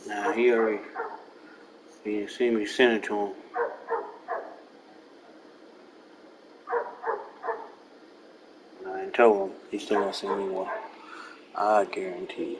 Nah, he didn't see me send it to him. And I didn't tell him. He still gonna send me one. I guarantee you.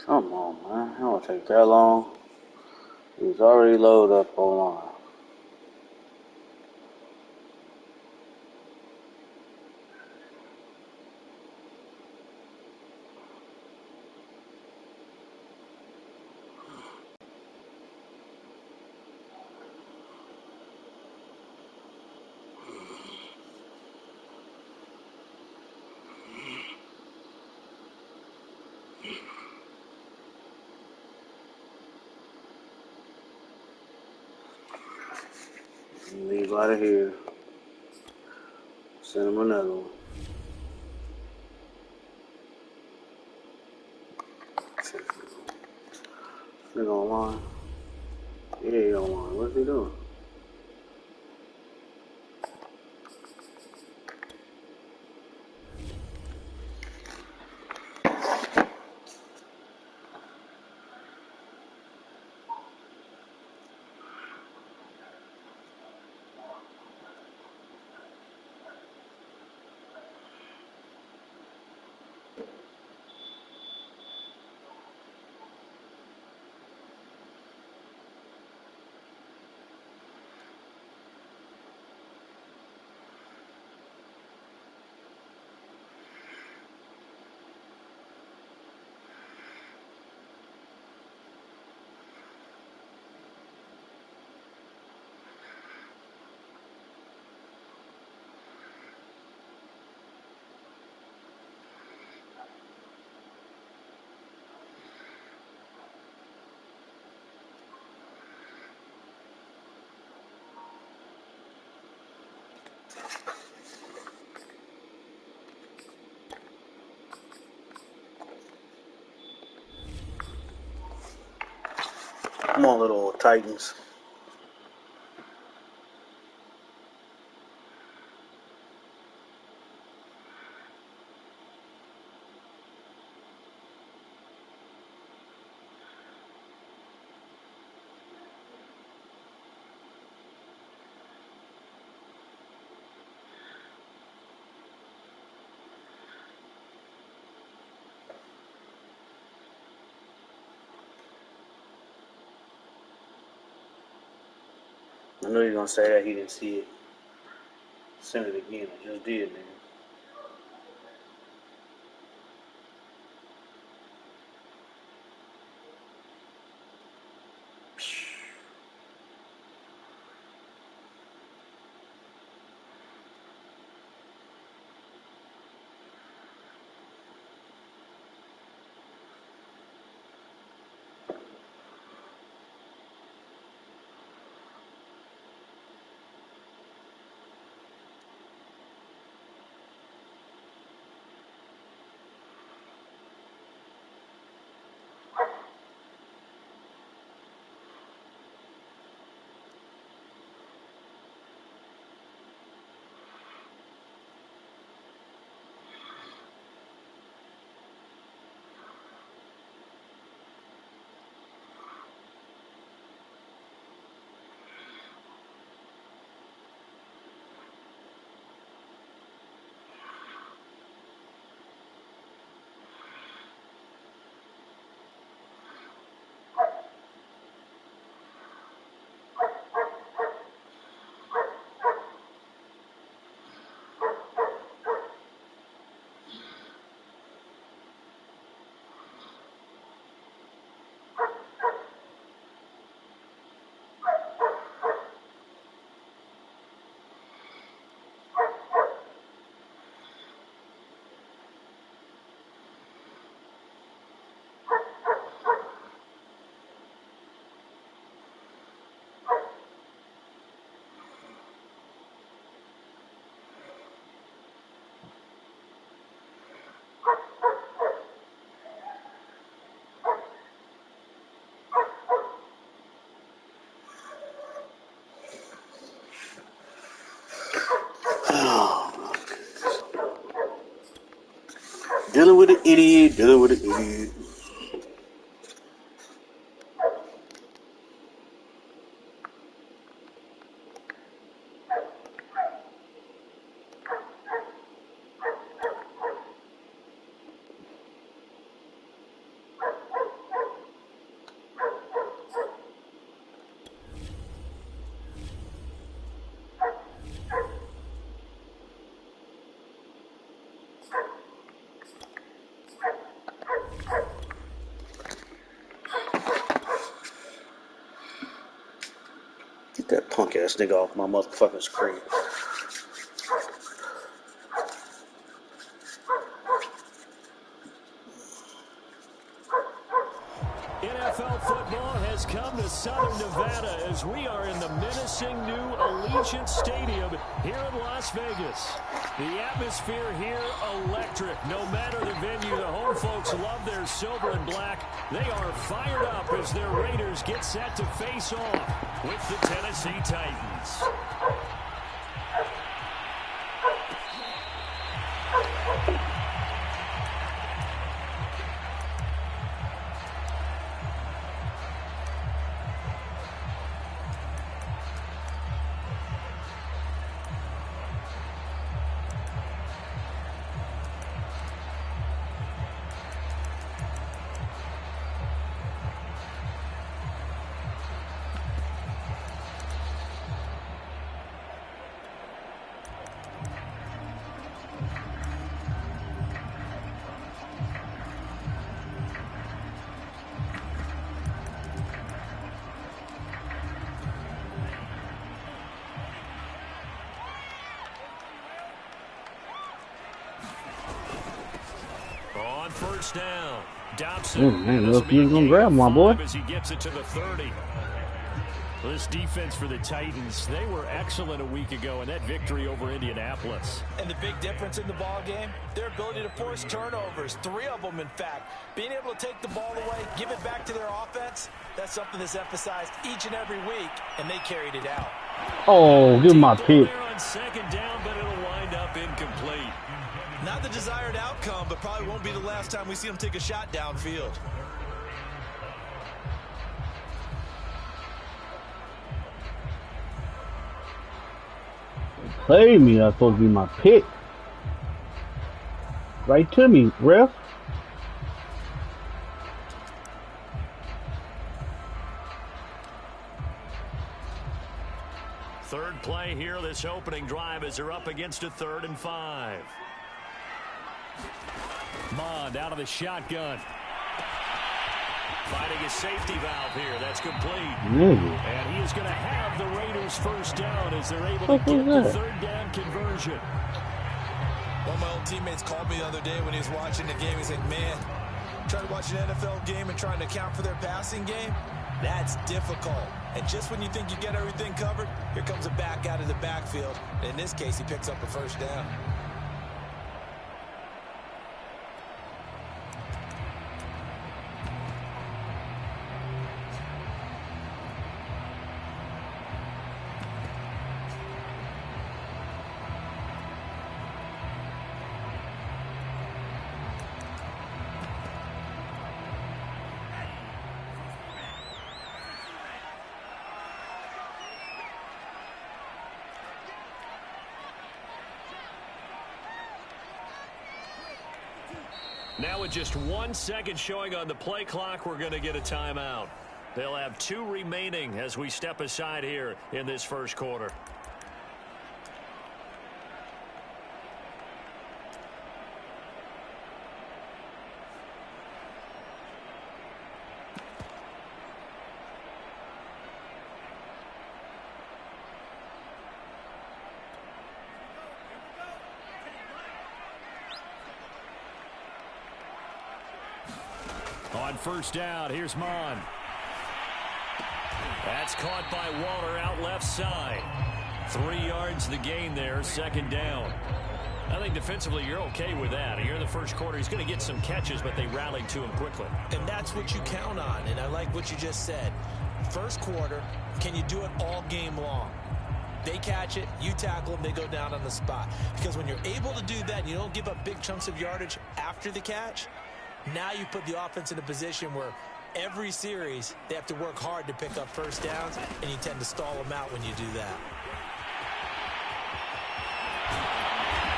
Come on, man. It don't take that long. He's already loaded up online. Leave out of here. Send him another one. Nigga online. Yeah, he online. What's he doing? Come on, little Titans. I know you're gonna say that he didn't see it. Send it again. I just did, man. Dealing with an idiot, dealing with an idiot. Get that punk ass nigga off my motherfucking screen. NFL football has come to Southern Nevada as we are in the menacing new Allegiant Stadium here in Las Vegas. The atmosphere here electric. No matter the venue, the home folks love their silver and black. They are fired up as their Raiders get set to face off with the Tennessee Titans. On first down, Dobson. Man, look, you gonna grab my boy. As he gets it to the 30. This defense for the Titans, they were excellent a week ago in that victory over Indianapolis. And the big difference in the ball game, their ability to force turnovers, 3 of them in fact. Being able to take the ball away, give it back to their offense, that's something that's emphasized each and every week, and they carried it out. Oh, give my pick. On second down, but it'll wind up incomplete. Not the desired outcome, but probably won't be the last time we see them take a shot downfield. Play me, that's supposed to be my pick. Right to me, ref. Third play here, this opening drive as they're up against a 3rd and 5. Mond out of the shotgun. Finding a safety valve here. That's complete. And he is going to have the Raiders first down as they're able to get the 3rd down conversion. One of my old teammates called me the other day when he was watching the game. He's like, man, trying to watch an NFL game and trying to account for their passing game, that's difficult. And just when you think you get everything covered, here comes a back out of the backfield. In this case, he picks up a first down. Now with just 1 second showing on the play clock, we're going to get a timeout. They'll have 2 remaining as we step aside here in this first quarter. On first down, here's Mond. That's caught by Waller out left side. 3 yards the gain there, second down. I think defensively you're okay with that. Here in the first quarter, he's going to get some catches, but they rallied to him quickly. And that's what you count on, and I like what you just said. First quarter, can you do it all game long? They catch it, you tackle them, they go down on the spot. Because when you're able to do that and you don't give up big chunks of yardage after the catch, now you put the offense in a position where every series they have to work hard to pick up first downs, and you tend to stall them out when you do that.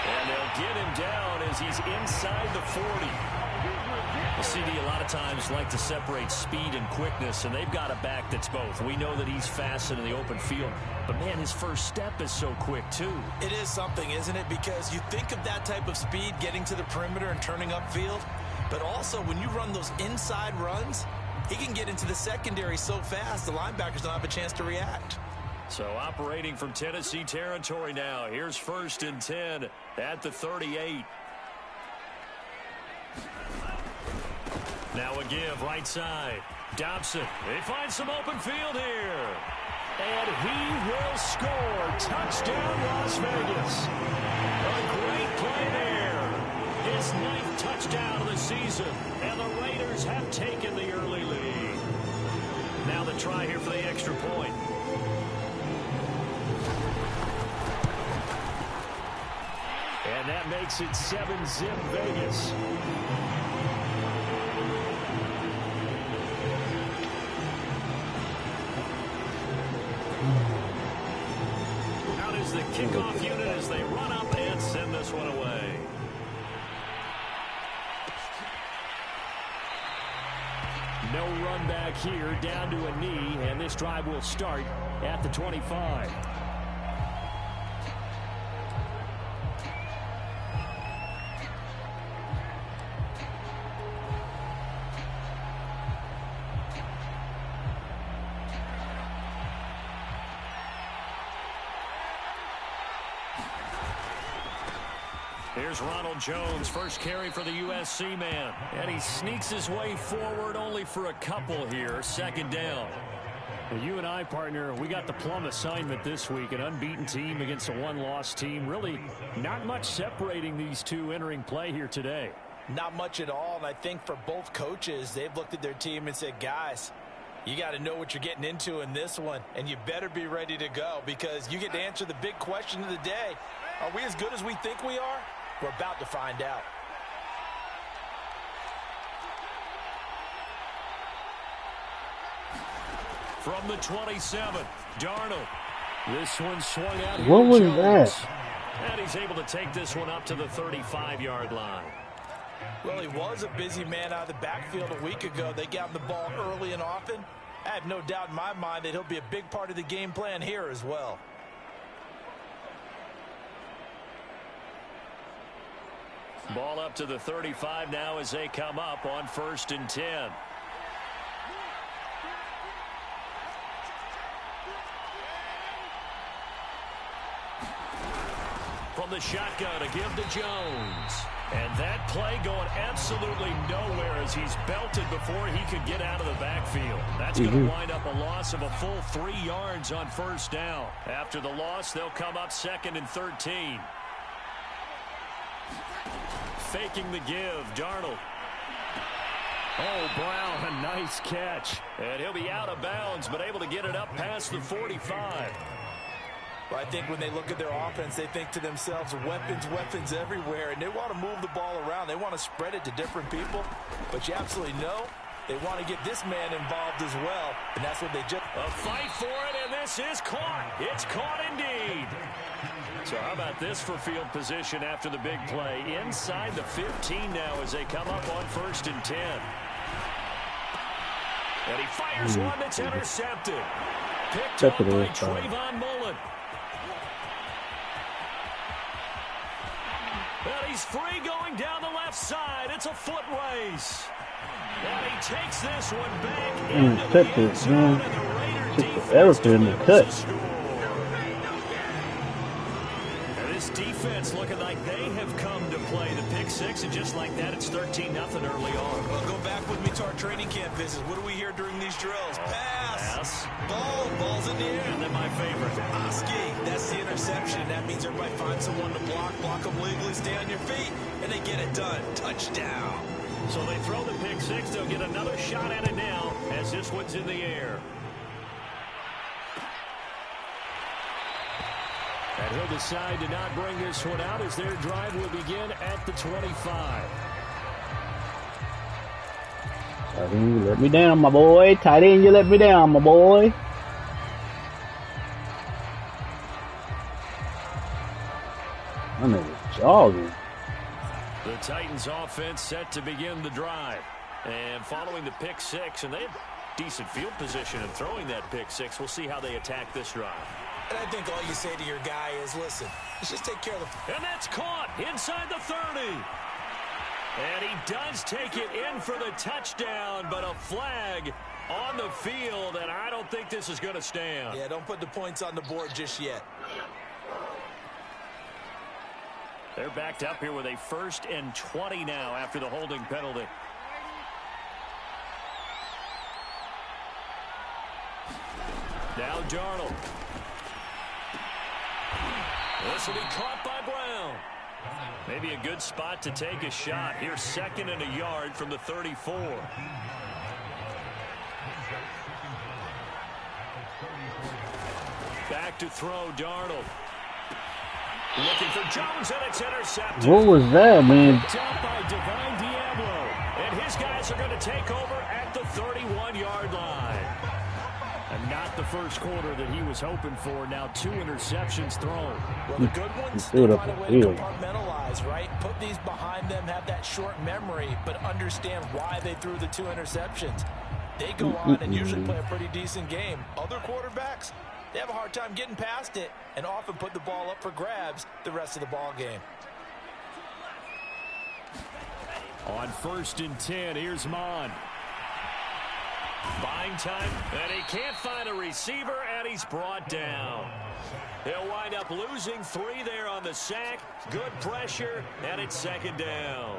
And they'll get him down as he's inside the 40. The CD a lot of times like to separate speed and quickness, and they've got a back that's both. We know that he's fast in the open field, but, man, his first step is so quick, too. It is something, isn't it? Because you think of that type of speed getting to the perimeter and turning upfield, but also when you run those inside runs, he can get into the secondary so fast the linebackers don't have a chance to react. So operating from Tennessee territory now. Here's 1st and 10 at the 38. Now a give right side. Dobson. They find some open field here. And he will score. Touchdown, Las Vegas. A great play there. His 9th touchdown of the season. And the Raiders have taken the early lead. Now the try here for the extra point. And that makes it 7-zip Vegas. Out is the kickoff unit as they run up and send this one away. No run back here, down to a knee, and this drive will start at the 25. Here's Ronald Jones, first carry for the USC man. And he sneaks his way forward only for a couple here. 2nd down. Well, you and I, partner, we got the plum assignment this week. An unbeaten team against a one-loss team. Really not much separating these two entering play here today. Not much at all, and I think for both coaches, they've looked at their team and said, guys, you got to know what you're getting into in this one, and you better be ready to go because you get to answer the big question of the day. Are we as good as we think we are? We're about to find out. From the 27, Darnold. This one swung out here. What was Jones. that? And he's able to take this one up to the 35-yard line. Well, he was a busy man out of the backfield a week ago. They got him the ball early and often. I have no doubt in my mind that he'll be a big part of the game plan here as well. Ball up to the 35 now as they come up on 1st and 10. From the shotgun to give to Jones. And that play going absolutely nowhere as he's belted before he could get out of the backfield. That's going to wind up a loss of a full 3 yards on 1st down. After the loss, they'll come up 2nd and 13. Faking the give, Darnold. Oh, Brown, a nice catch. And he'll be out of bounds, but able to get it up past the 45. Well, I think when they look at their offense, they think to themselves, weapons everywhere, and they want to move the ball around. They want to spread it to different people, but you absolutely know they want to get this man involved as well, and that's what they just... A fight for it, and this is caught. It's caught indeed. So how about this for field position after the big play? Inside the 15 now as they come up on 1st and 10. And he fires one that's intercepted. Picked up by Trayvon Mullen. And he's free going down the left side. It's a foot race. And he takes this one back into the end zone, and the Raider defense in the cut. This defense looking like they have come to play. The pick six, and just like that, it's 13-0 early on. Well, go back with me to our training camp visit. What do we hear during these drills? Pass. Ball's in the air. And then my favorite. Oski, that's the interception. That means everybody finds someone to block them legally, stay on your feet, and they get it done. Touchdown. So they throw the pick six. They'll get another shot at it now as this one's in the air. And he'll decide to not bring this one out as their drive will begin at the 25. Tight end, you let me down, my boy. Tight end, you let me down, my boy. That nigga's jogging. The Titans offense set to begin the drive. And following the pick six, and they have decent field position in throwing that pick six. We'll see how they attack this drive. And I think all you say to your guy is, listen, let's just take care of the... And that's caught inside the 30. And he does take it in for the touchdown, but a flag on the field, and I don't think this is going to stand. Yeah, don't put the points on the board just yet. They're backed up here with a 1st and 20 now after the holding penalty. Now Darnold. This will be caught by Brown. Maybe a good spot to take a shot. Here's 2nd and a yard from the 34. Back to throw, Darnold. Looking for Jones, and it's intercepted. What was that, man? Picked up by Divine Diablo. And his guys are going to take over at the 31-yard line. And not the first quarter that he was hoping for. Now 2 interceptions thrown. Well, the good ones, they find a way to compartmentalize, right? Put these behind them, have that short memory, but understand why they threw the 2 interceptions. They go on and usually play a pretty decent game. Other quarterbacks, they have a hard time getting past it and often put the ball up for grabs the rest of the ball game. On 1st and 10, here's Mon. Buying time, and he can't find a receiver, and he's brought down. He'll wind up losing 3 there on the sack. Good pressure, and it's 2nd down.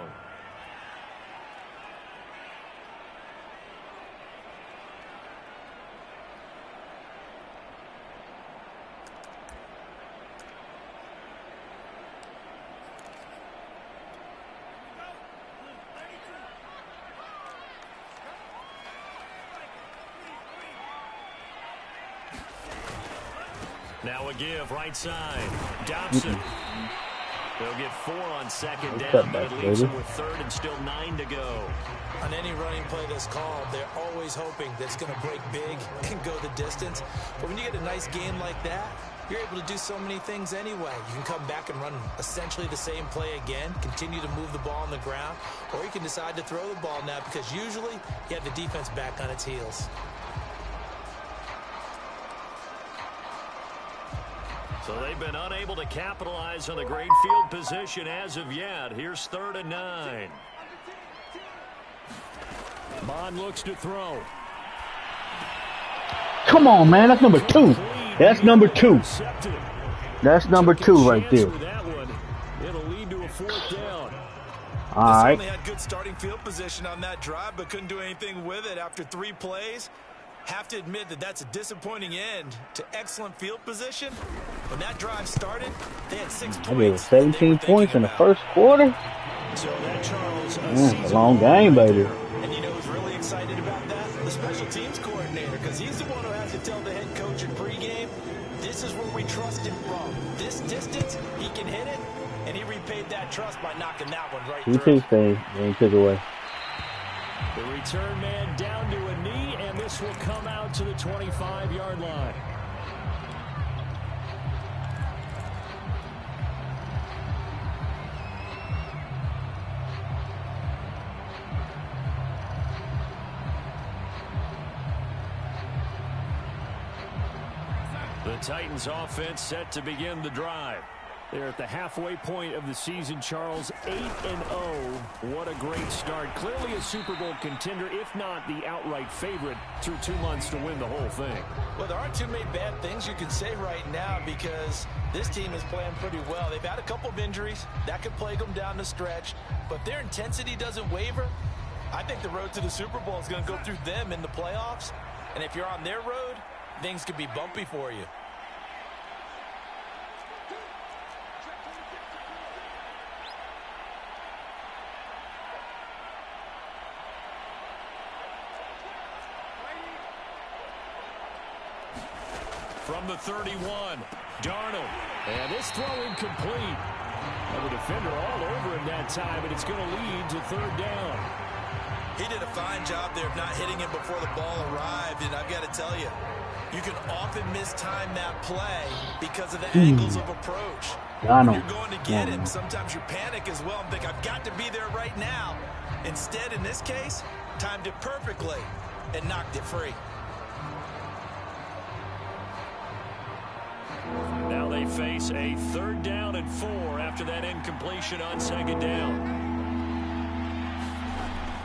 Now a give, right side. Dobson. They'll get 4 on 2nd down, but it leaves them with 3rd and still 9 to go. On any running play that's called, they're always hoping that it's going to break big and go the distance. But when you get a nice game like that, you're able to do so many things anyway. You can come back and run essentially the same play again, continue to move the ball on the ground, or you can decide to throw the ball now because usually you have the defense back on its heels. So they've been unable to capitalize on the great field position as of yet. Here's 3rd and 9. Mon looks to throw. Come on, man. That's number 2. That's number 2. That's number 2 right there. It'll lead to a 4th down. All right. They had good starting field position on that drive, but couldn't do anything with it after 3 plays. Have to admit that that's a disappointing end to excellent field position. When that drive started, they had 6 points. I gave 17 points in the first quarter. So that, Charles, It's a long game, baby. And you know who's really excited about that? The special teams coordinator, because he's the one who has to tell the head coach in pregame, this is where we trust him from. This distance, he can hit it, and he repaid that trust by knocking that one right through. They took away. The return man down to a knee, and this will come out to the 25-yard line. The Titans offense set to begin the drive. They're at the halfway point of the season, Charles. 8-0. What a great start. Clearly a Super Bowl contender, if not the outright favorite, through 2 months to win the whole thing. Well, there aren't too many bad things you can say right now because this team is playing pretty well. They've had a couple of injuries. That could plague them down the stretch. But their intensity doesn't waver. I think the road to the Super Bowl is going to go through them in the playoffs. And if you're on their road, things could be bumpy for you. From the 31, Darnold. And this throw incomplete. And the defender all over him that time, and it's going to lead to 3rd down. He did a fine job there of not hitting him before the ball arrived, and I've got to tell you, you can often mistime that play because of the angles of approach. You're going to get him. Sometimes you panic as well and think, I've got to be there right now. Instead, in this case, timed it perfectly and knocked it free. Now they face a 3rd down and 4 after that incompletion on 2nd down.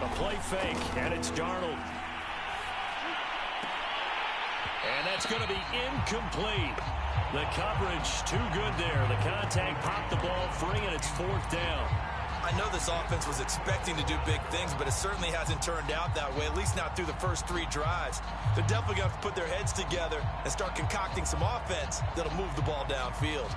A play fake, and it's Darnold. And that's going to be incomplete. The coverage too good there. The contact popped the ball free, and it's 4th down. I know this offense was expecting to do big things, but it certainly hasn't turned out that way, at least not through the first 3 drives. They're definitely going to have to put their heads together and start concocting some offense that'll move the ball downfield.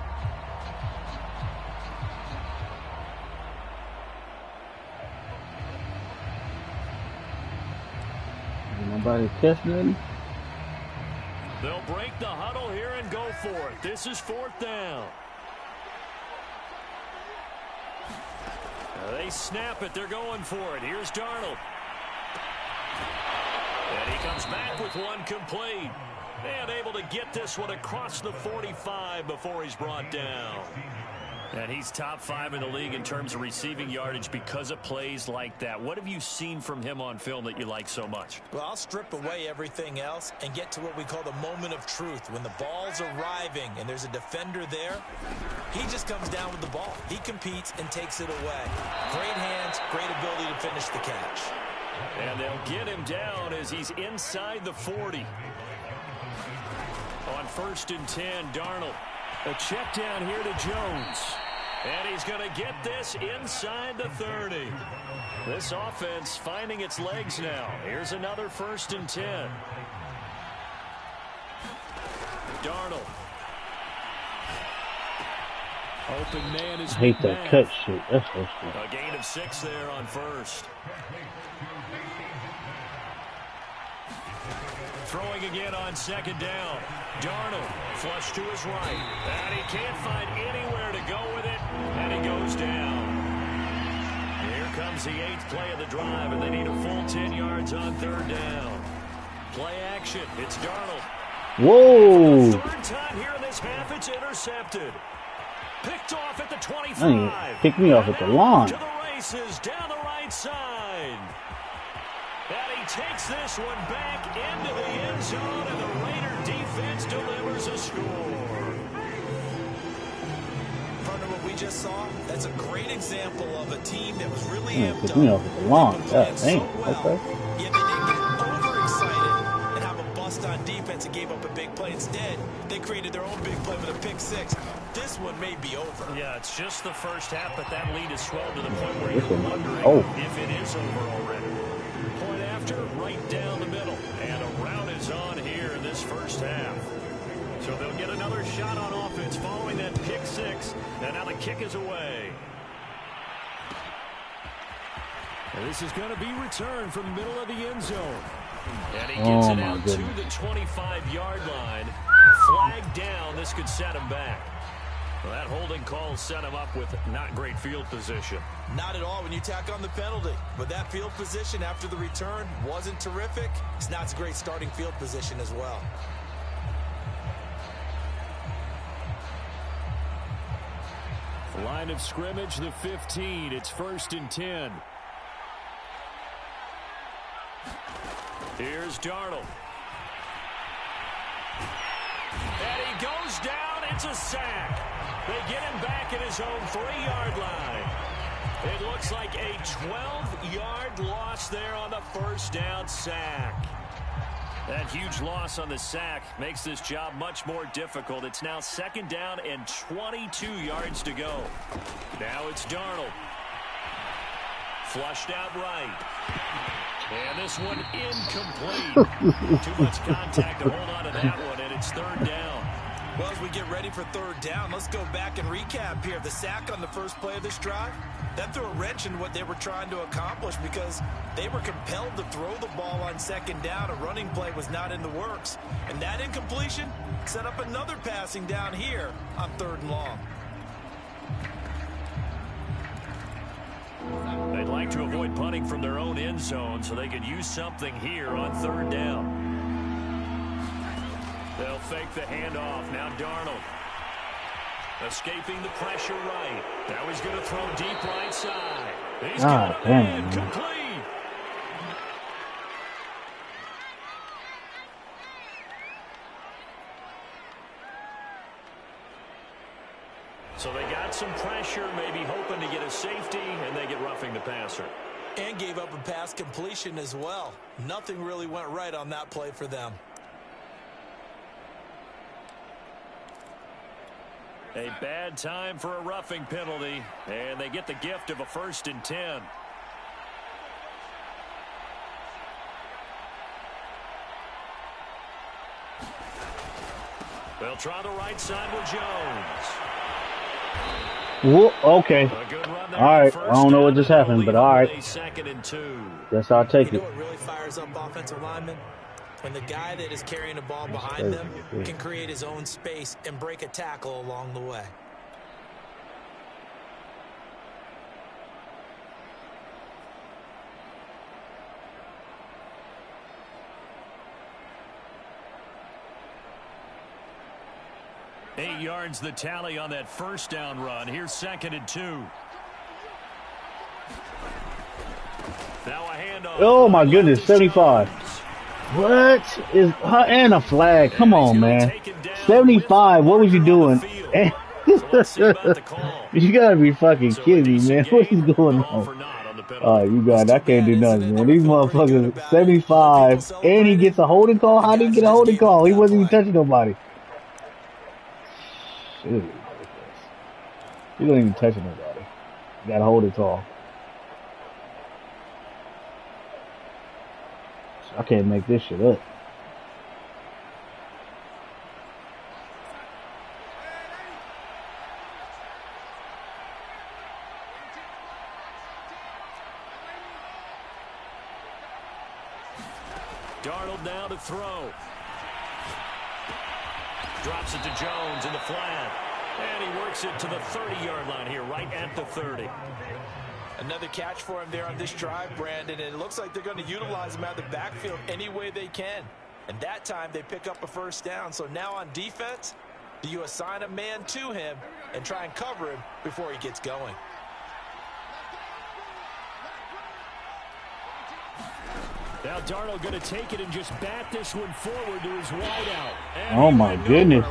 Nobody catch nothing? They'll break the huddle here and go for it. This is 4th down. They snap it. They're going for it. Here's Darnold. And he comes back with one complete. And able to get this one across the 45 before he's brought down. And he's top 5 in the league in terms of receiving yardage because of plays like that. What have you seen from him on film that you like so much? Well, I'll strip away everything else and get to what we call the moment of truth. When the ball's arriving and there's a defender there, he just comes down with the ball. He competes and takes it away. Great hands, great ability to finish the catch. And they'll get him down as he's inside the 40. On 1st and 10, Darnold. A check down here to Jones. And he's going to get this inside the 30. This offense finding its legs now. Here's another 1st and 10. Darnold. Open man is I hate that cut shit. That's so stupid. a gain of 6 there on 1st. Throwing again on 2nd down. Darnold flush to his right. And he can't find anywhere to go with it. And he goes down. Here comes the 8th play of the drive, and they need a full 10 yards on 3rd down. Play action. It's Darnold. Whoa! For the 3rd time here in this half, it's intercepted. Picked off at the 25. Dang, picked me off at the line. To the races down the right side. And he takes this one back into the end zone, and the Raider defense delivers a score. Partner, what we just saw, that's a great example of a team that was really amped Picked up. me off at the line. They God played damn. so well, Okay. yet they didn't get overexcited and have a bust on defense and gave up a big play. Instead, they created their own big play with a pick 6. This one may be over. Yeah, it's just the first half, but that lead has swelled to the point where This you're one wondering might be over. if it is over already. Point after, right down the middle. And a rout is on here in this first half. So they'll get another shot on offense following that pick 6. And now the kick is away. And this is going to be returned from the middle of the end zone. And he gets it out to the 25-yard line. Flag down. This could set him back. Well, that holding call set him up with not great field position. Not at all when you tack on the penalty. But that field position after the return wasn't terrific. It's not a great starting field position as well. Line of scrimmage, the 15. It's 1st and 10. Here's Darnold. And he goes down. It's a sack. They get him back at his own 3-yard line. It looks like a 12-yard loss there on the first down sack. That huge loss on the sack makes this job much more difficult. It's now 2nd down and 22 yards to go. Now it's Darnold. Flushed out right. And this one incomplete. Too much contact to hold on to that one, and it's 3rd down. Well, as we get ready for 3rd down, let's go back and recap here. The sack on the first play of this drive, that threw a wrench in what they were trying to accomplish because they were compelled to throw the ball on 2nd down. A running play was not in the works. And that incompletion set up another passing down here on 3rd and long. They'd like to avoid punting from their own end zone so they could use something here on 3rd down. They'll fake the handoff. Now Darnold. Escaping the pressure right. Now he's going to throw deep right side. He's got a man complete. So they got some pressure, maybe hoping to get a safety, and they get roughing the passer. And gave up a pass completion as well. Nothing really went right on that play for them. A bad time for a roughing penalty, and they get the gift of a 1st and 10. They'll try the right side with Jones. Whoa, okay. All right. I don't know what just happened, but all right. 2nd and 2. Guess I'll take You it. know what really fires up offensive linemen? When the guy that is carrying the ball behind them can create his own space and break a tackle along the way. Eight yards the tally on that 1st down run. Here's 2nd and 2. Now a handoff. Oh my goodness, 75. What is and a flag? Come on, man. 75. What was you doing? You gotta be fucking kidding me, man. What is going on? You got. I can't do nothing, man. These motherfuckers. 75, and he gets a holding call. How did he get a holding call? He wasn't even touching nobody. You don't even touch nobody. You got a holding call. I can't make this shit up. Darnold now to throw. Drops it to Jones in the flat. And he works it to the 30-yard line here, right at the 30. Another catch for him there on this drive, Brandon, and it looks like they're going to utilize him out of the backfield any way they can. And that time they pick up a 1st down. So now on defense, do you assign a man to him and try and cover him before he gets going? Now Darnold going to take it and just bat this one forward to his wideout. Oh my goodness.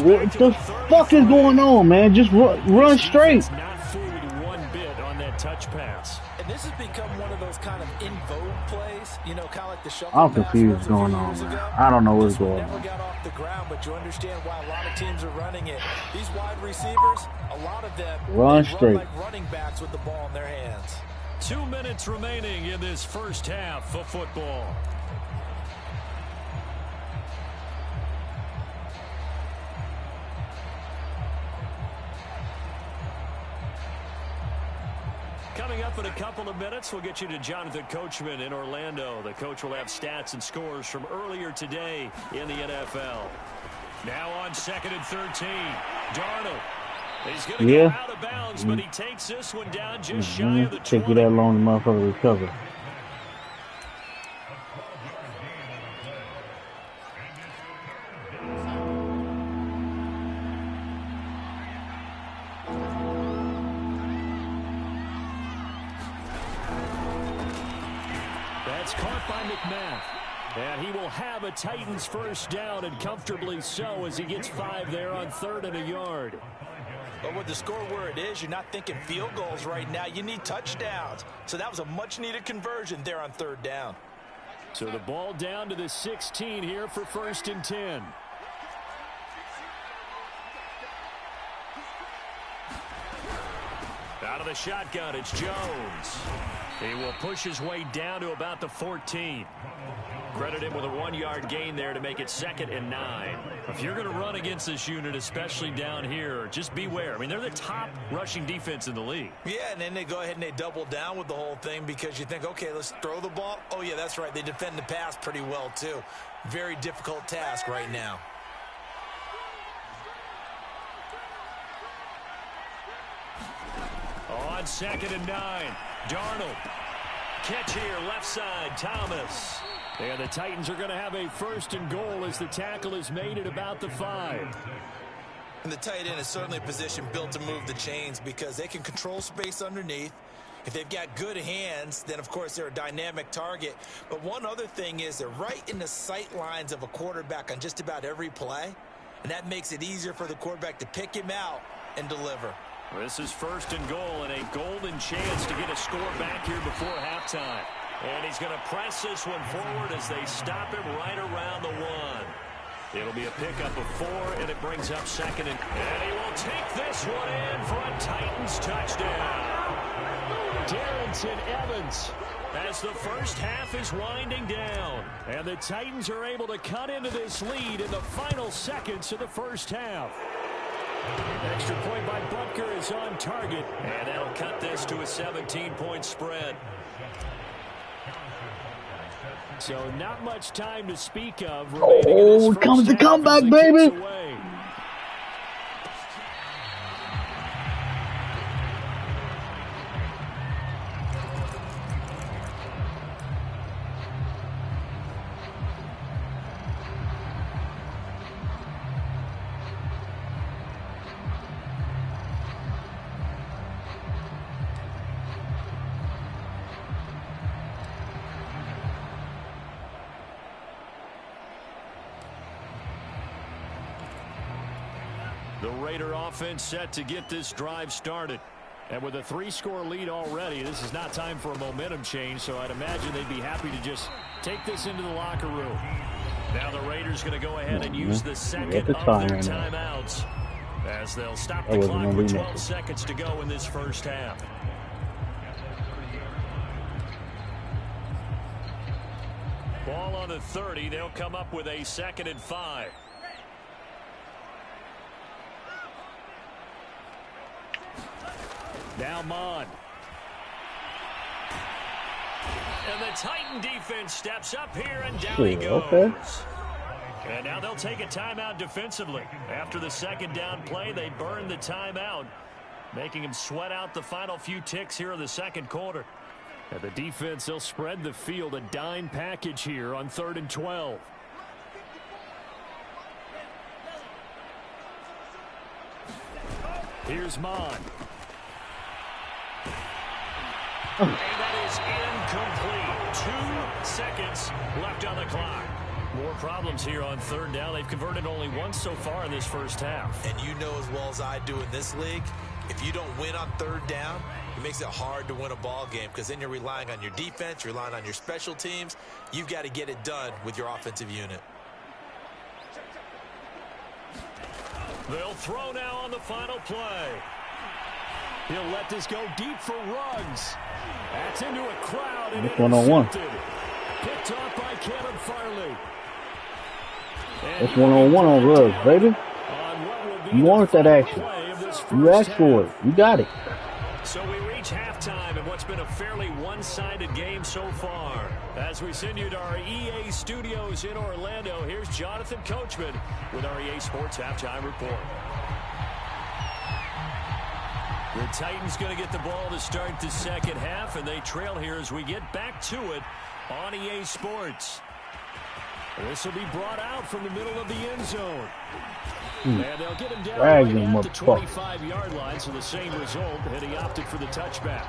What the fuck is going on, man? Just run straight. Not fooled one bit on that touch pass. And this has become one of those kind of in vogue plays, you know, kind of like the shuffle. I'm confused what's going on, man. I don't know what's going on. Never got off the ground, but you understand why a lot of teams are running it. These wide receivers, a lot of them run straight, like running backs with the ball in their hands. 2 minutes remaining in this first half of football. Coming up in a couple of minutes, we'll get you to Jonathan Coachman in Orlando. The coach will have stats and scores from earlier today in the NFL. Now on 2nd and 13, Darnold. He's going to go out of bounds, but he takes this one down just shy of the 20. Take you that long to motherfucker recover. That's caught by McMath. And he will have a Titans first down, and comfortably so, as he gets 5 there on 3rd and a yard. But with the score where it is, you're not thinking field goals right now. You need touchdowns. So that was a much-needed conversion there on 3rd down. So the ball down to the 16 here for 1st and 10. Out of the shotgun, it's Jones. He will push his way down to about the 14. Credit him with a 1-yard gain there to make it 2nd and 9. If you're going to run against this unit, especially down here, just beware. I mean, they're the top rushing defense in the league. Yeah, and then they go ahead and they double down with the whole thing because you think, okay, let's throw the ball. Oh, yeah, that's right. They defend the pass pretty well, too. Very difficult task right now. On 2nd and 9, Darnold. Catch here, left side, Thomas. And the Titans are going to have a 1st and goal as the tackle is made at about the 5. And the tight end is certainly a position built to move the chains because they can control space underneath. If they've got good hands, then, of course, they're a dynamic target. But one other thing is they're right in the sight lines of a quarterback on just about every play. And that makes it easier for the quarterback to pick him out and deliver. This is 1st and goal and a golden chance to get a score back here before halftime. And he's going to press this one forward as they stop him right around the 1. It'll be a pickup of 4, and it brings up 2nd. And he will take this one in for a Titans touchdown. Darrington Evans as the first half is winding down. And the Titans are able to cut into this lead in the final seconds of the first half. Extra point by Butker is on target, and that'll cut this to a 17-point spread. So not much time to speak of. Oh, comes the comeback, baby. The Raider offense set to get this drive started. And with a 3-score lead already, this is not time for a momentum change, so I'd imagine they'd be happy to just take this into the locker room. Now the Raiders going to go ahead and use the second of their timeouts as they'll stop the clock with 12 seconds to go in this first half. Ball on the 30. They'll come up with a 2nd and 5. Now Mon. And the Titan defense steps up here, and down he goes. Okay. And now they'll take a timeout defensively. After the 2nd down play, they burn the timeout, making him sweat out the final few ticks here in the 2nd quarter. And the defense, they'll spread the field, a dime package here on 3rd and 12. Here's Mon. And that is incomplete. 2 seconds left on the clock. More problems here on 3rd down. They've converted only once so far in this first half. And you know as well as I do in this league, if you don't win on 3rd down, it makes it hard to win a ball game because then you're relying on your defense, you're relying on your special teams. You've got to get it done with your offensive unit. They'll throw now on the final play. He'll let this go deep for Ruggs. That's into a crowd and one-on-one. Picked off by Caleb Farley. It's one-on-one on Ruggs, baby. You wanted that action. You asked for it. You got it. So we reach halftime in what's been a fairly one-sided game so far. As we send you to our EA studios in Orlando, here's Jonathan Coachman with our EA Sports Halftime Report. The Titans going to get the ball to start the 2nd half, and they trail here as we get back to it on EA Sports. This will be brought out from the middle of the end zone. And they'll get him down right at the 25-yard line, so the same result, and he opted for the touchback.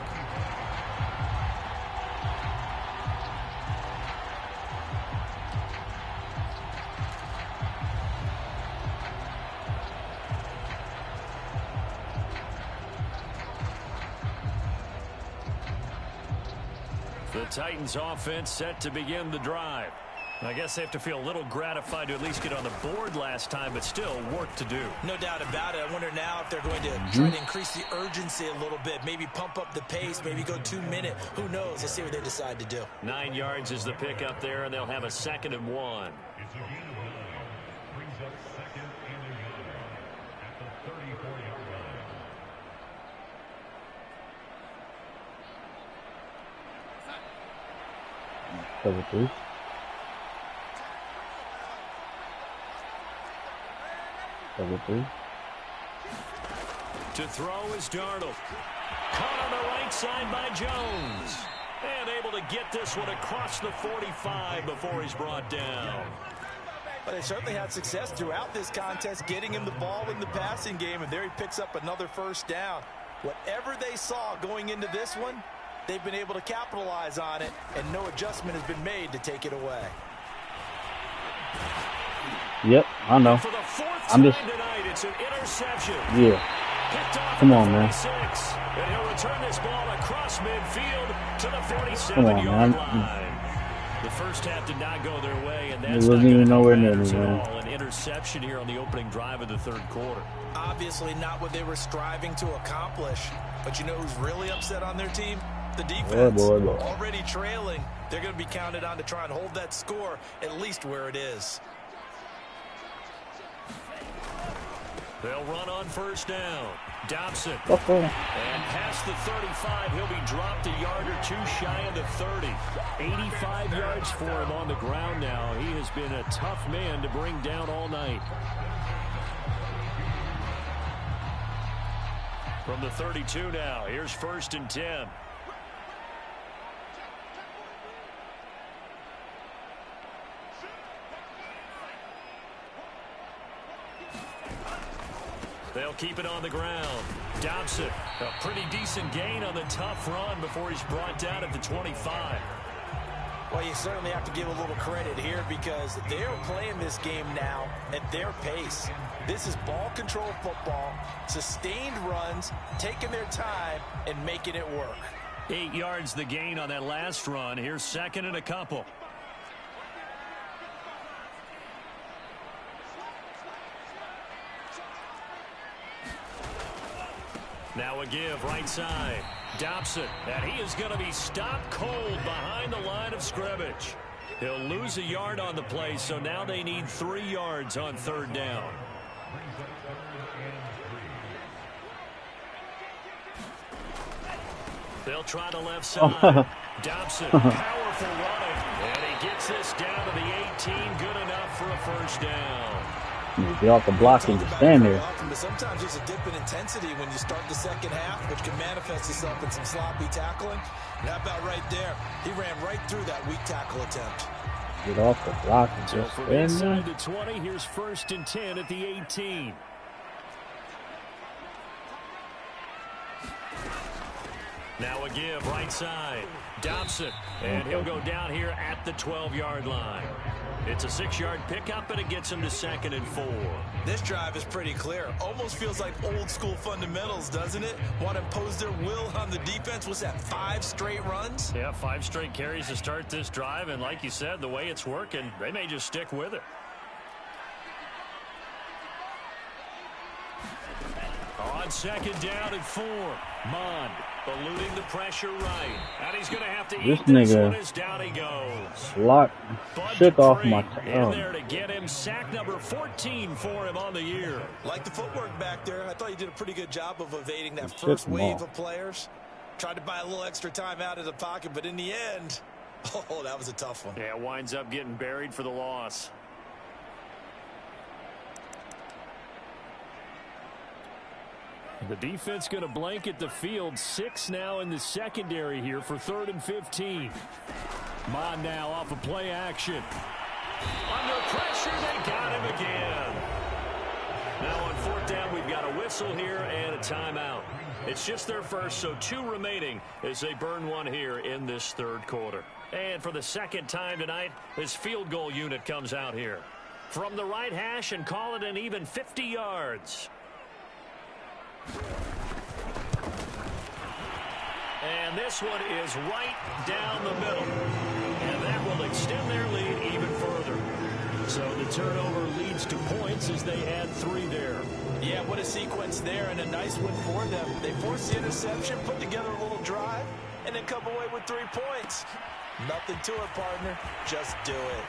The Titans offense set to begin the drive. I guess they have to feel a little gratified to at least get on the board last time, but still work to do. No doubt about it. I wonder now if they're going to try to increase the urgency a little bit, maybe pump up the pace, maybe go 2 minute. Who knows? Let's see what they decide to do. 9 yards is the pickup there, and they'll have a 2nd and 1. Cover 3. Cover 3. To throw is Darnold. Caught on the right side by Jones. And able to get this one across the 45 before he's brought down. But they certainly had success throughout this contest, getting him the ball in the passing game, and there he picks up another 1st down. Whatever they saw going into this one, they've been able to capitalize on it, and no adjustment has been made to take it away. Yep, I know. For the 4th I'm just time tonight, it's an interception. Yeah. Come on, man. And he'll return this ball across midfield to the Come 47-yard on, line. The first half did not go their way, and that's it wasn't even nowhere near me, at man. all. An interception here on the opening drive of the 3rd quarter. Obviously not what they were striving to accomplish, but you know who's really upset on their team? The defense. Boy. Already trailing. They're going to be counted on to try and hold that score at least where it is. They'll run on 1st down. Dobson. Okay. And past the 35, he'll be dropped a yard or 2 shy of the 30. 85 yards for him on the ground now. He has been a tough man to bring down all night. From the 32 now, here's 1st and 10. They'll keep it on the ground. Dobson, a pretty decent gain on the tough run before he's brought down at the 25. Well, you certainly have to give a little credit here because they're playing this game now at their pace. This is ball control football, sustained runs, taking their time, and making it work. 8 yards the gain on that last run. Here's 2nd and a couple. Now a give right side. Dobson, and he is going to be stopped cold behind the line of scrimmage. He'll lose a yard on the play, so now they need 3 yards on 3rd down. They'll try the left side. Dobson, powerful running, and he gets this down to the 18, good enough for a 1st down. Get off the block and just stand there. But sometimes there's a dip in intensity when you start the 2nd half, which can manifest itself in some sloppy tackling. And how about right there? He ran right through that weak tackle attempt. Get off the block and So just from stand inside there. the 20, here's 1st and 10 at the 18. Now a give right side. Dobson, and he'll go down here at the 12-yard line. It's a 6-yard pickup, and it gets him to 2nd and 4. This drive is pretty clear. Almost feels like old-school fundamentals, doesn't it? Want to impose their will on the defense. What's that, 5 straight runs? Yeah, 5 straight carries to start this drive, and like you said, the way it's working, they may just stick with it. On 2nd down and 4, Mond eluding the pressure right. And he's going to have to eat this one as down he goes. Block. Shook off my in there to get him sack number 14 for him on the year. Like the footwork back there, I thought he did a pretty good job of evading that first wave of players. Tried to buy a little extra time out of the pocket, but in the end, oh, that was a tough one. Yeah, winds up getting buried for the loss. The defense going to blanket the field. 6 now in the secondary here for 3rd and 15. Mond now off of play action. Under pressure, they got him again. Now on 4th down, we've got a whistle here and a timeout. It's just their first, so 2 remaining as they burn one here in this 3rd quarter. And for the 2nd time tonight, this field goal unit comes out here. From the right hash and call it an even 50 yards. And this one is right down the middle. And that will extend their lead even further. So the turnover leads to points as they add 3 there. Yeah, what a sequence there, and a nice win for them. They forced the interception, put together a little drive, and then come away with 3 points. Nothing to it, partner. Just do it.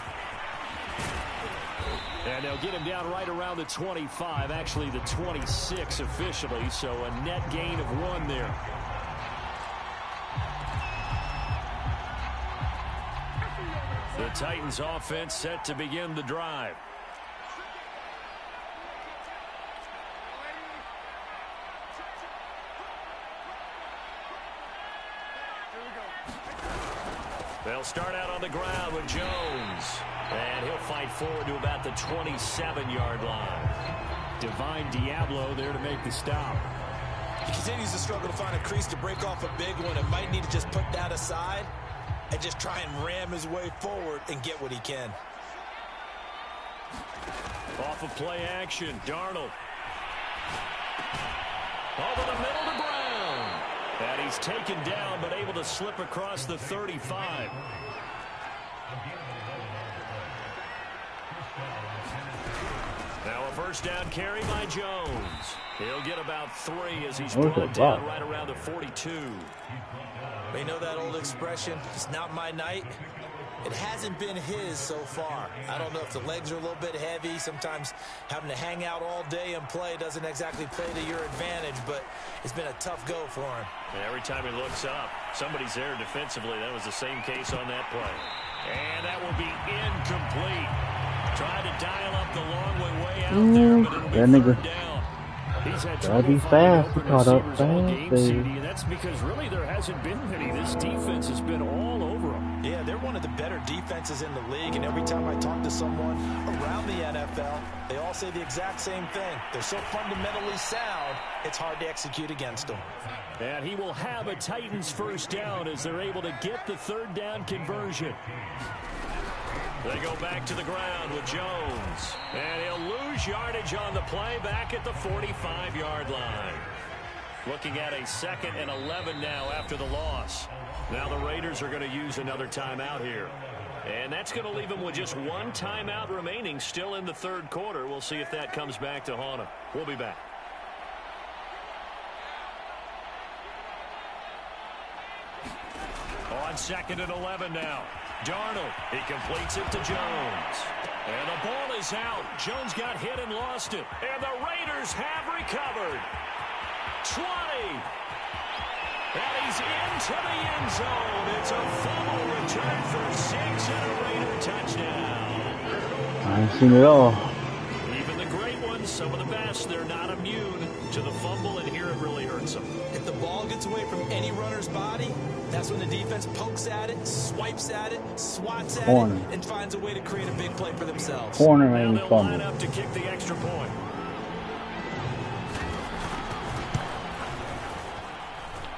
And they'll get him down right around the 25, actually the 26 officially, so a net gain of 1 there. The Titans offense set to begin the drive. They'll start out on the ground with Jones. And he'll fight forward to about the 27-yard line. Divine Diablo there to make the stop. He continues to struggle to find a crease to break off a big one and might need to just put that aside and just try and ram his way forward and get what he can. Off of play action, Darnold. Over the middle to Brown. And he's taken down but able to slip across the 35. Now a first down carry by Jones. He'll get about 3 as he's brought down right around the 42. We know that old expression, it's not my night. It hasn't been his so far. I don't know if the legs are a little bit heavy. Sometimes having to hang out all day and play doesn't exactly play to your advantage, but it's been a tough go for him. And every time he looks up, somebody's there defensively. That was the same case on that play. And that will be incomplete. Tried to dial up the long way out there, but it'll be third down. He's had trouble finding open receivers all game, CD, and that's because really there hasn't been many. This defense has been all over them. Yeah, they're one of the better defenses in the league, and every time I talk to someone around the NFL, they all say the exact same thing. They're so fundamentally sound, it's hard to execute against them. And he will have a Titans first down as they're able to get the third down conversion. They go back to the ground with Jones. And he'll lose yardage on the play back at the 45-yard line. Looking at a 2nd and 11 now after the loss. Now the Raiders are going to use another timeout here. And that's going to leave them with just 1 timeout remaining still in the third quarter. We'll see if that comes back to haunt them. We'll be back. On 2nd and 11 now. Darnold, he completes it to Jones. And the ball is out. Jones got hit and lost it. And the Raiders have recovered. 20. And he's into the end zone. It's a fumble return for 6 and a Raider touchdown. I ain't seen it all. Even the great ones, some of the best, they're not immune to the fumble, and here it really hurts them. If the ball gets away from any runner's body, that's when the defense pokes at it, swipes at it, swats at it, and finds a way to create a big play for themselves. Corner and they'll fumble. line up to kick the extra point.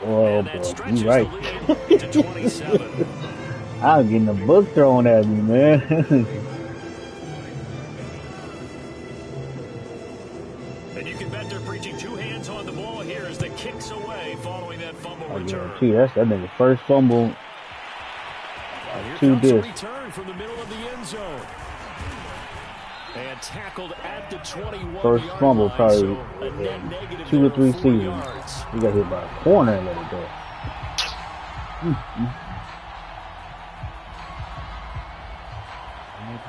Oh, boy. You right. To 27. I was getting a book thrown at me, man. And you can bet they're preaching 2 hands on the ball here as the kicks away following that fumble return. Gee, that's that nigga's first fumble. Here 2 comes a discs. return from the middle of the end zone. And tackled at the 21. First fumble probably so 2 or 3 seasons. He got hit by a corner and let it go.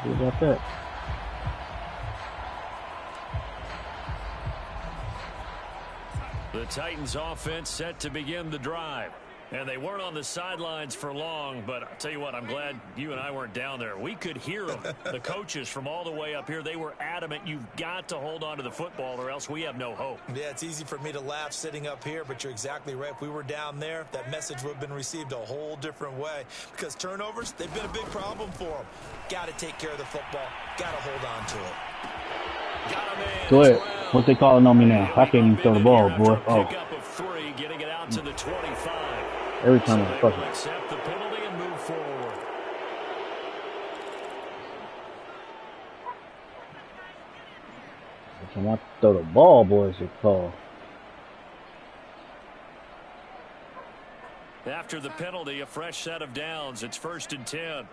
What about that? The Titans offense set to begin the drive. And they weren't on the sidelines for long, but I'll tell you what, I'm glad you and I weren't down there. We could hear them. The coaches from all the way up here, they were adamant, you've got to hold on to the football or else we have no hope. Yeah, it's easy for me to laugh sitting up here, but you're exactly right. If we were down there, that message would have been received a whole different way. Because turnovers, they've been a big problem for them. Got to take care of the football. Got to hold on to it. Got him in. Go ahead. What they calling on me now? I can't even throw the ball, boy. Oh. Pickup of 3, getting it out to the 25. Every time I fucking accept the penalty and move forward. I want to throw the ball, boys, it's called. After the penalty, a fresh set of downs. It's 1st and 10.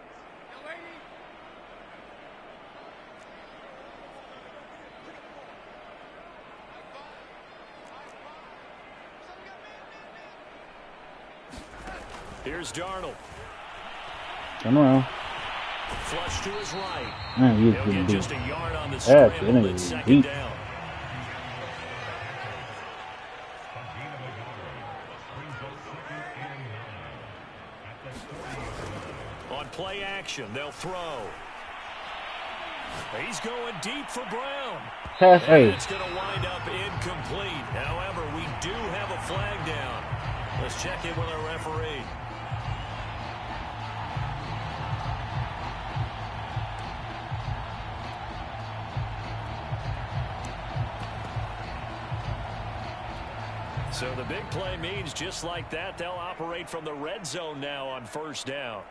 Here's Darnold. Turn around. Flush to his right. Man, He'll get just a yard on the scramble. It's 2nd down. On play action, they'll throw. He's going deep for Brown. And it's going to wind up incomplete. However, we do have a flag down. Let's check in with our referee. So the big play means just like that, they'll operate from the red zone now on 1st down.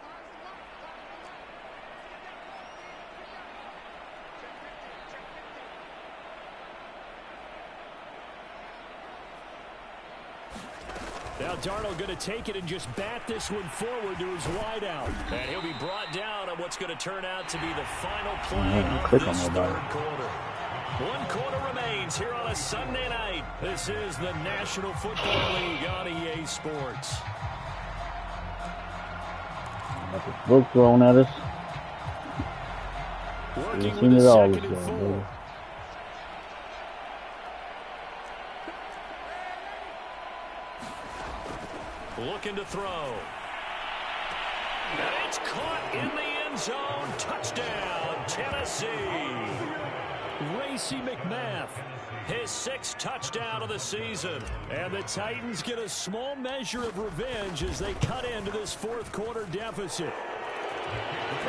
Now Darnold going to take it and just bat this one forward to his wideout. And he'll be brought down on what's going to turn out to be the final play of this 3rd quarter. 1 quarter remains here on a Sunday night. This is the National Football League on EA Sports. Got this book thrown at us. Working with a 2nd and 4. Looking to throw. And it's caught in the end zone. Touchdown, Tennessee. Racey McMath, his 6th touchdown of the season. And the Titans get a small measure of revenge as they cut into this 4th quarter deficit.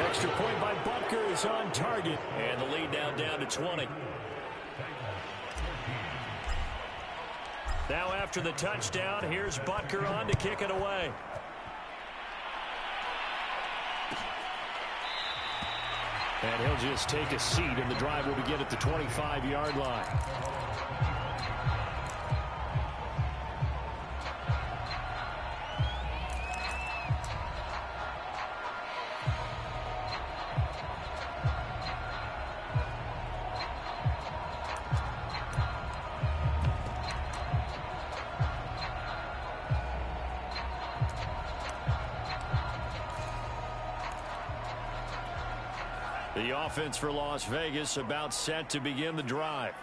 Extra point by Butker is on target. And the lead now down to 20. Now after the touchdown, here's Butker on to kick it away. And he'll just take a seat, and the drive will begin at the 25-yard line. The offense for Las Vegas about set to begin the drive.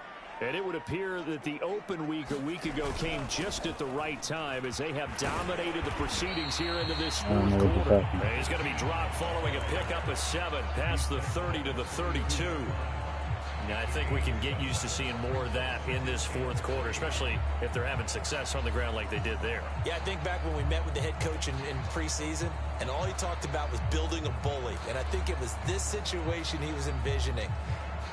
And it would appear that the open week a week ago came just at the right time as they have dominated the proceedings here into this 4th quarter. He's going to be dropped following a pickup of 7 past the 30 to the 32. Now, I think we can get used to seeing more of that in this 4th quarter, especially if they're having success on the ground like they did there. Yeah, I think back when we met with the head coach in preseason, and all he talked about was building a bully. And I think it was this situation he was envisioning.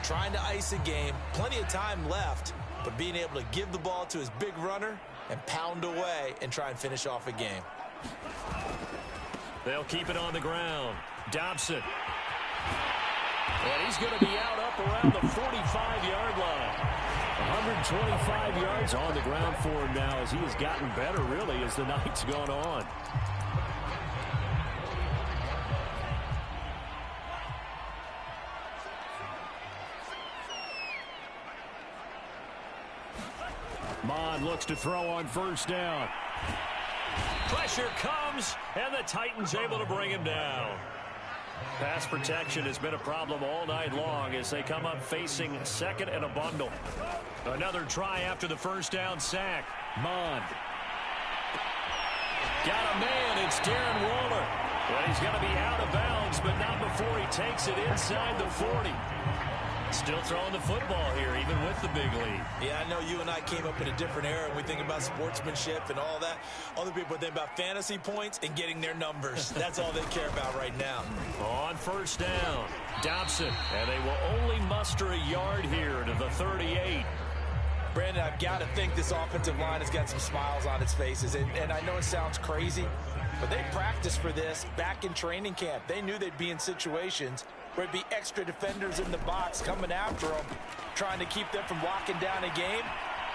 Trying to ice a game, plenty of time left, but being able to give the ball to his big runner and pound away and try and finish off a game. They'll keep it on the ground. Dobson. And he's going to be out up around the 45-yard line. 125 yards on the ground for him now as he has gotten better, really, as the night's gone on. Mond looks to throw on 1st down. Pressure comes, and the Titans able to bring him down. Pass protection has been a problem all night long as they come up facing 2nd and a bundle. Another try after the 1st down sack. Mond. Got a man. It's Darren Waller. Well, he's going to be out of bounds, but not before he takes it inside the 40. Still throwing the football here, even with the big lead. Yeah, I know you and I came up in a different era, and we think about sportsmanship and all that. Other people think about fantasy points and getting their numbers. That's all they care about right now. On 1st down, Dobson, and they will only muster a yard here to the 38. Brandon, I've got to think this offensive line has got some smiles on its faces, and I know it sounds crazy, but they practiced for this back in training camp. They knew they'd be in situations where it'd be extra defenders in the box coming after them, trying to keep them from locking down a game.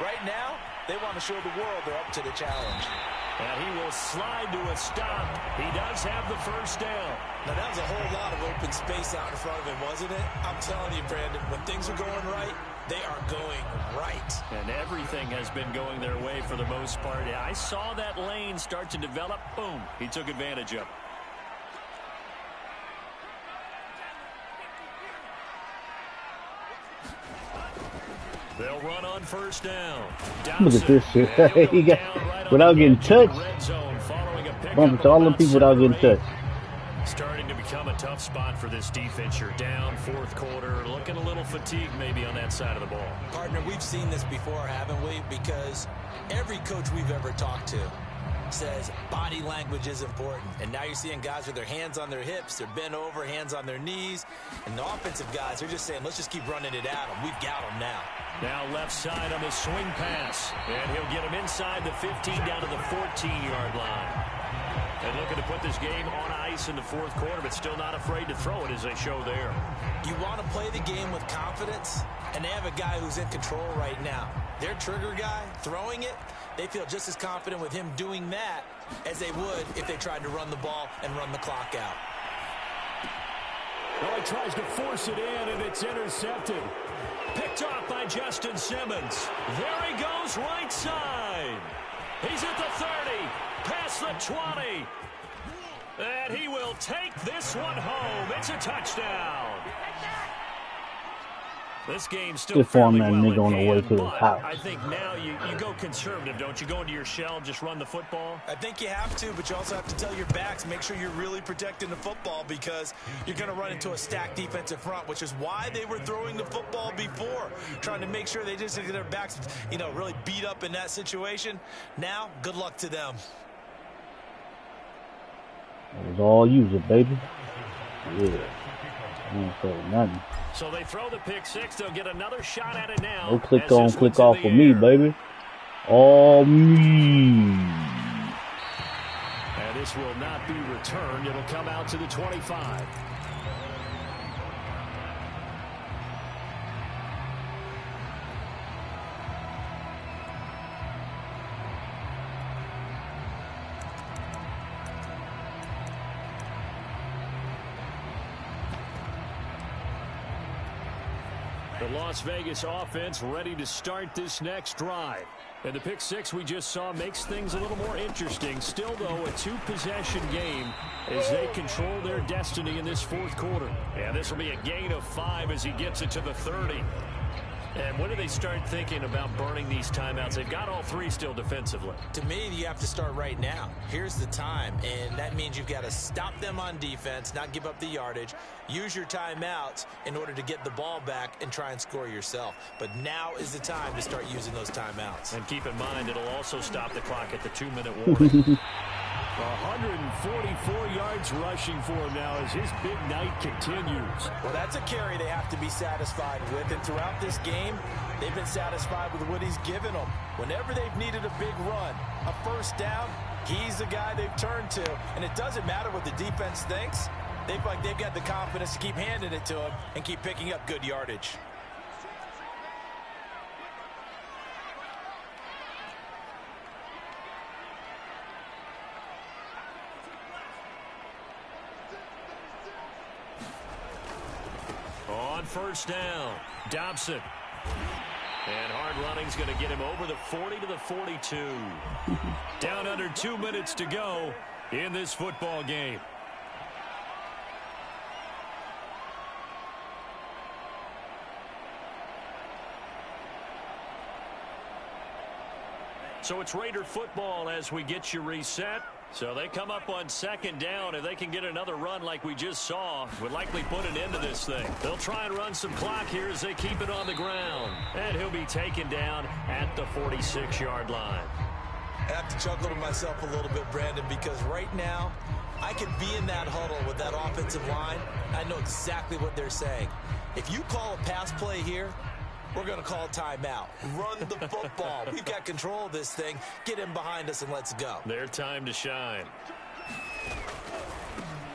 Right now, they want to show the world they're up to the challenge. And he will slide to a stop. He does have the first down. Now, that was a whole lot of open space out in front of him, wasn't it? I'm telling you, Brandon, when things are going right, they are going right. And everything has been going their way for the most part. I saw that lane start to develop. Boom. He took advantage of it. They'll run on first down. Look at this shit. He got, without getting touched. Bumping to all the people without getting touched. Starting to become a tough spot for this defense. You're down fourth quarter, looking a little fatigued maybe on that side of the ball. Partner, we've seen this before, haven't we? Because every coach we've ever talked to says body language is important. And now you're seeing guys with their hands on their hips, they're bent over, hands on their knees. And the offensive guys, they're just saying, let's just keep running it at them. We've got them now. Now left side on the swing pass. And he'll get him inside the 15 down to the 14-yard line. And looking to put this game on ice in the fourth quarter, but still not afraid to throw it as they show there. You want to play the game with confidence, and they have a guy who's in control right now. Their trigger guy throwing it, they feel just as confident with him doing that as they would if they tried to run the ball and run the clock out. Well, he tries to force it in, and it's intercepted. Picked off by Justin Simmons. There he goes, right side. He's at the 30, past the 20. And he will take this one home. It's a touchdown. This game's still fairly well in nigga on the way to his house. I think now you go conservative, don't you? Go into your shell, just run the football. I think you have to, but you also have to tell your backs, make sure you're really protecting the football because you're going to run into a stacked defensive front, which is why they were throwing the football before, trying to make sure they just get their backs, really beat up in that situation. Now, good luck to them. It was all user, baby. Yeah. I don't say nothing. So they throw the pick six. They'll get another shot at it now. No click on, click off for me, baby. All me. And this will not be returned. It'll come out to the 25. The Las Vegas offense ready to start this next drive. And the pick six we just saw makes things a little more interesting. Still, though, a two-possession game as they control their destiny in this fourth quarter. And this will be a gain of 5 as he gets it to the 30. And when do they start thinking about burning these timeouts? They've got all 3 still defensively. To me, you have to start right now. Here's the time, and that means you've got to stop them on defense, not give up the yardage, use your timeouts in order to get the ball back and try and score yourself. But now is the time to start using those timeouts. And keep in mind, it'll also stop the clock at the 2-minute warning. 144 yards rushing for him now as his big night continues. Well, that's a carry they have to be satisfied with. And throughout this game, they've been satisfied with what he's given them. Whenever they've needed a big run, a first down, he's the guy they've turned to. And it doesn't matter what the defense thinks. They've got the confidence to keep handing it to him and keep picking up good yardage. On first down, Dobson. And hard running's going to get him over the 40 to the 42. Down under 2 minutes to go in this football game. So it's Raider football as we get you reset. So they come up on second down. If they can get another run like we just saw, would likely put an end to this thing. They'll try and run some clock here as they keep it on the ground. And he'll be taken down at the 46-yard line. I have to chuckle to myself a little bit, Brandon, because right now I could be in that huddle with that offensive line. I know exactly what they're saying. If you call a pass play here, we're going to call timeout. Run the football. We've got control of this thing. Get him behind us and let's go. Their time to shine.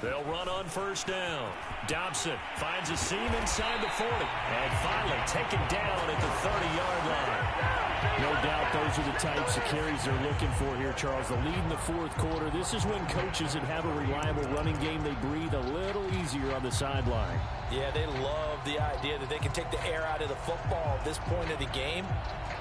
They'll run on first down. Dobson finds a seam inside the 40. And finally taken down at the 30-yard line. No doubt those are the types of carries they're looking for here, Charles. The lead in the fourth quarter. This is when coaches that have a reliable running game, they breathe a little easier on the sideline. Yeah, they love the idea that they can take the air out of the football at this point of the game.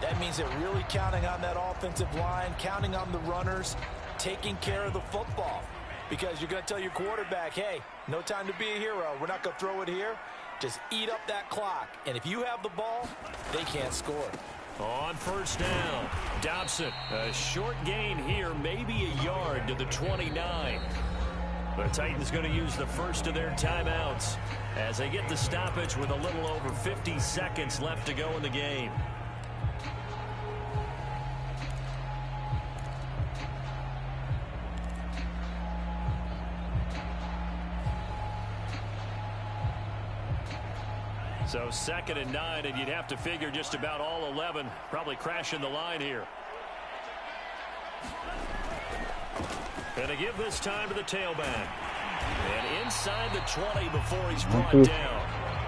That means they're really counting on that offensive line, counting on the runners, taking care of the football. Because you're going to tell your quarterback, hey, no time to be a hero. We're not going to throw it here. Just eat up that clock. And if you have the ball, they can't score. On first down, Dobson, a short gain here, maybe a yard to the 29. The Titans going to use the first of their timeouts as they get the stoppage with a little over 50 seconds left to go in the game. So 2nd and 9, and you'd have to figure just about all 11 probably crashing the line here. And they give this time to the tailback. And inside the 20 before he's brought down.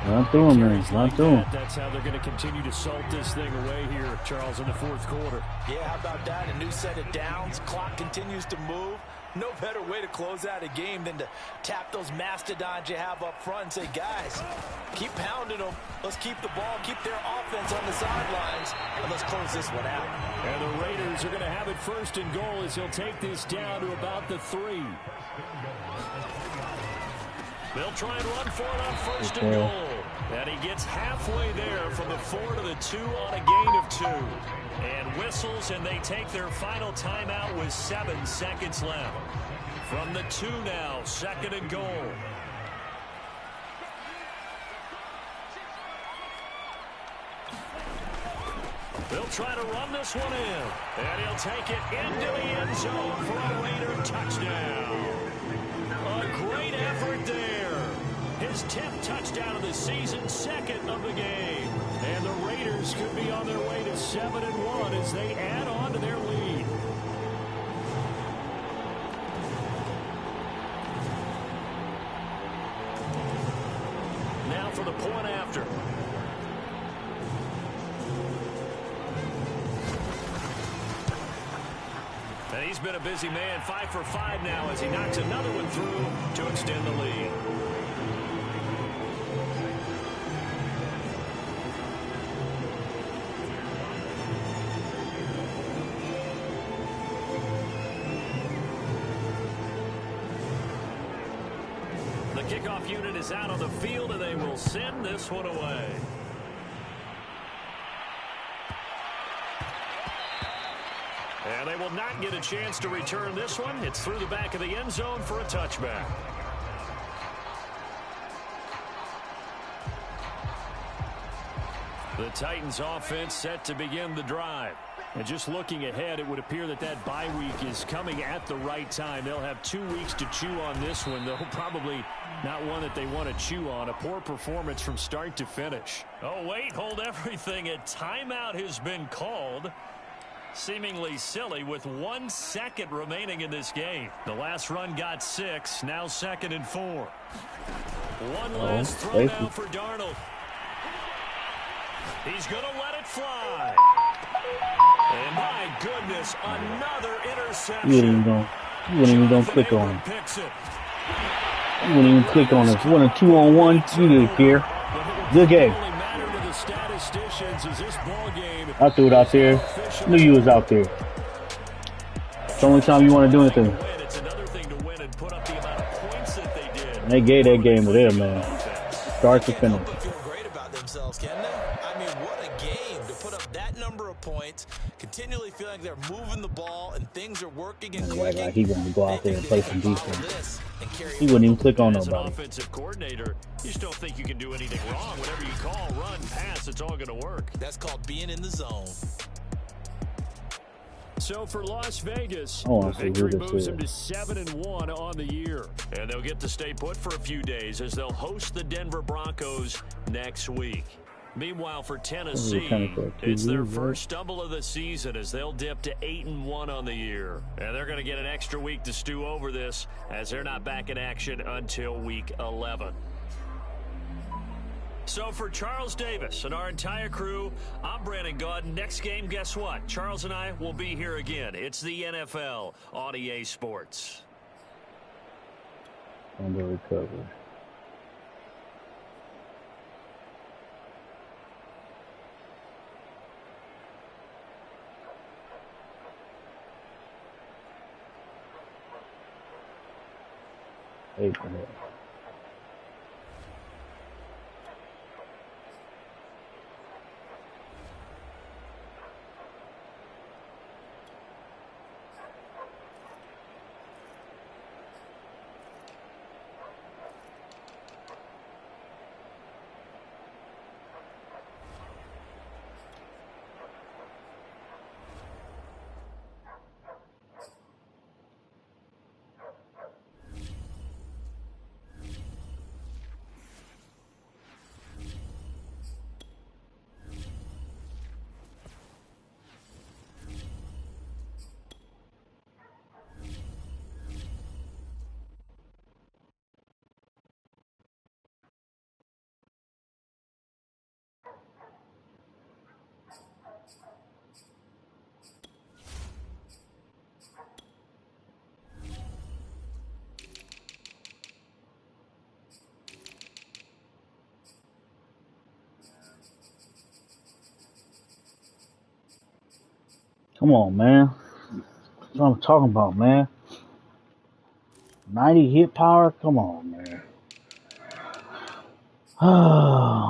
Run through him, man. Run through him. That's how they're going to continue to salt this thing away here, Charles, in the fourth quarter. Yeah, how about that? A new set of downs. Clock continues to move. No better way to close out a game than to tap those mastodons you have up front and say, guys, keep pounding them. Let's keep the ball, keep their offense on the sidelines, and let's close this one out. And the Raiders are going to have it 1st and goal as he'll take this down to about the 3. They'll try and run for it on 1st and goal. And he gets halfway there from the 4 to the 2 on a gain of 2. And whistles, and they take their final timeout with 7 seconds left. From the 2 now, 2nd and goal. They'll try to run this one in. And he'll take it into the end zone for a Raider touchdown. A great effort there. His 10th touchdown of the season, 2nd of the game. And the Raiders could be on their way to 7-1 as they add on to their lead. Now for the point after. And he's been a busy man, 5 for 5 now as he knocks another one through to extend the lead. The kickoff unit is out on the field, and they will send this one away. And they will not get a chance to return this one. It's through the back of the end zone for a touchback. The Titans offense set to begin the drive. And just looking ahead, it would appear that that bye week is coming at the right time. They'll have 2 weeks to chew on this one, though probably not one that they want to chew on. A poor performance from start to finish. Oh, wait, hold everything. A timeout has been called. Seemingly silly with 1 second remaining in this game. The last run got 6, now 2nd and 4. One last throw now for Darnold. He's going to let it fly. And my goodness, another interception. You wouldn't even click on him. You wouldn't even click on us. 1 or 2-on-1. You didn't care. Good game. I threw it out there. Knew you was out there. It's the only time you want to do anything. And they gave that game to them, man. Start to finish. Feel great about themselves, can they? I mean, what a game to put up that number of points, continually feeling like they're moving the ball and things are working and clicking. Like he wanted to go out there and play some defense. He wouldn't even click on nobody. As an offensive coordinator, you just don't think you can do anything wrong. Whatever you call, run, pass, it's all going to work. That's called being in the zone. So for Las Vegas, the victory moves them to 7-1 on the year. And they'll get to stay put for a few days as they'll host the Denver Broncos next week. Meanwhile, for Tennessee, it's their first stumble of the season as they'll dip to 8-1 on the year. And they're going to get an extra week to stew over this as they're not back in action until week 11. So for Charles Davis and our entire crew, I'm Brandon Gaudin. Next game, guess what? Charles and I will be here again. It's the NFL on EA Sports. Under recovery. Eight minutes. Come on, man. That's what I'm talking about, man. 90 hit power? Come on, man. Oh.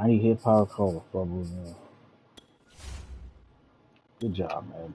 Hit power color, probably. Good job, man.